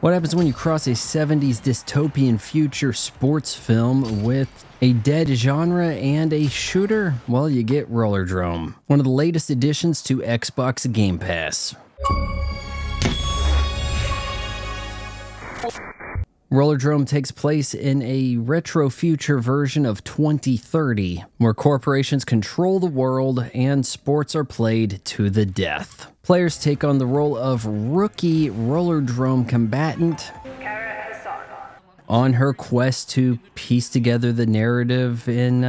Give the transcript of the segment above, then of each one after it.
What happens when you cross a 70s dystopian future sports film with a dead genre and a shooter? Well, you get Rollerdrome, one of the latest additions to Xbox Game Pass. Rollerdrome takes place in a retro future version of 2030, where corporations control the world and sports are played to the death. Players take on the role of rookie Rollerdrome combatant Kara Hassan. on her quest to piece together the narrative in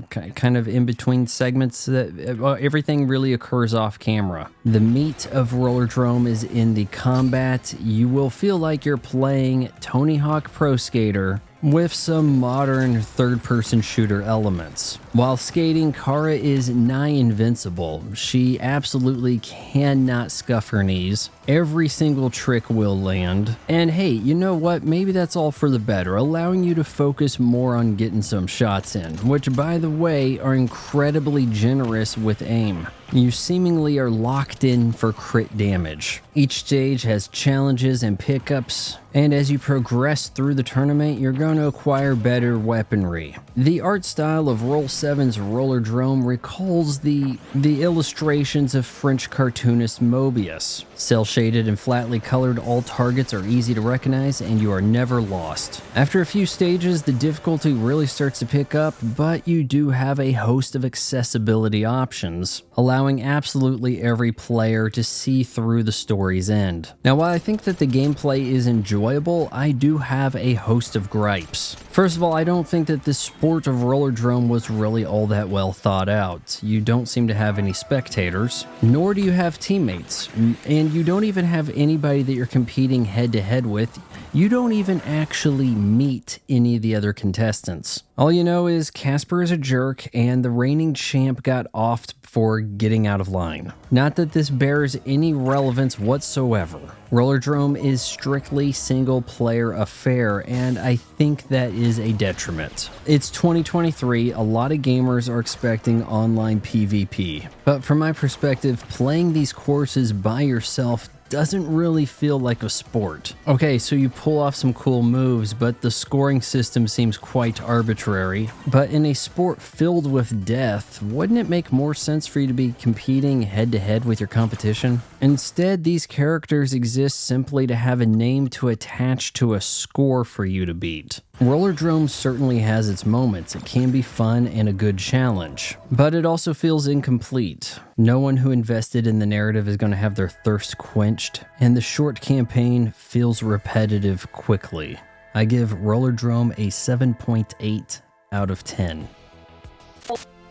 kind of in between segments. That everything really occurs off camera. The meat of Rollerdrome is in the combat. You will feel like you're playing Tony Hawk Pro Skater with some modern third-person shooter elements. While skating, Kara is nigh invincible. She absolutely cannot scuff her knees. Every single trick will land. And hey, you know what? Maybe that's all for the better, allowing you to focus more on getting some shots in, which, by the way, are incredibly generous with aim. You seemingly are locked in for crit damage. Each stage has challenges and pickups, and as you progress through the tournament, you're going to acquire better weaponry. The art style of Roll 7's Rollerdrome recalls the illustrations of French cartoonist Mobius. Cel-shaded and flatly colored, all targets are easy to recognize and you are never lost. After a few stages, the difficulty really starts to pick up, but you do have a host of accessibility options, allowing absolutely every player to see through the story's end. Now, while I think that the gameplay is enjoyable, I do have a host of gripes. First of all, I don't think that the sport of Rollerdrome was really all that well thought out. You don't seem to have any spectators, nor do you have teammates, and you don't even have anybody that you're competing head-to-head with. You don't even actually meet any of the other contestants. All you know is Casper is a jerk and the reigning champ got offed for getting out of line. Not that this bears any relevance whatsoever. Rollerdrome is strictly single-player affair, and I think that is a detriment. It's 2023, a lot of gamers are expecting online PvP, but from my perspective, playing these courses by yourself doesn't really feel like a sport. Okay, so you pull off some cool moves, but the scoring system seems quite arbitrary. But in a sport filled with death, wouldn't it make more sense for you to be competing head-to-head with your competition? Instead, these characters exist simply to have a name to attach to a score for you to beat. Rollerdrome certainly has its moments. It can be fun and a good challenge, but it also feels incomplete. No one who invested in the narrative is going to have their thirst quenched, and the short campaign feels repetitive quickly. I give Rollerdrome a 7.8 out of 10.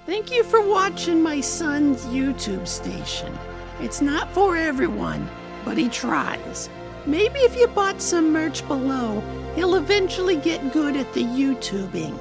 Thank you for watching my son's YouTube station. It's not for everyone, but he tries. Maybe if you bought some merch below, he'll eventually get good at the YouTubing.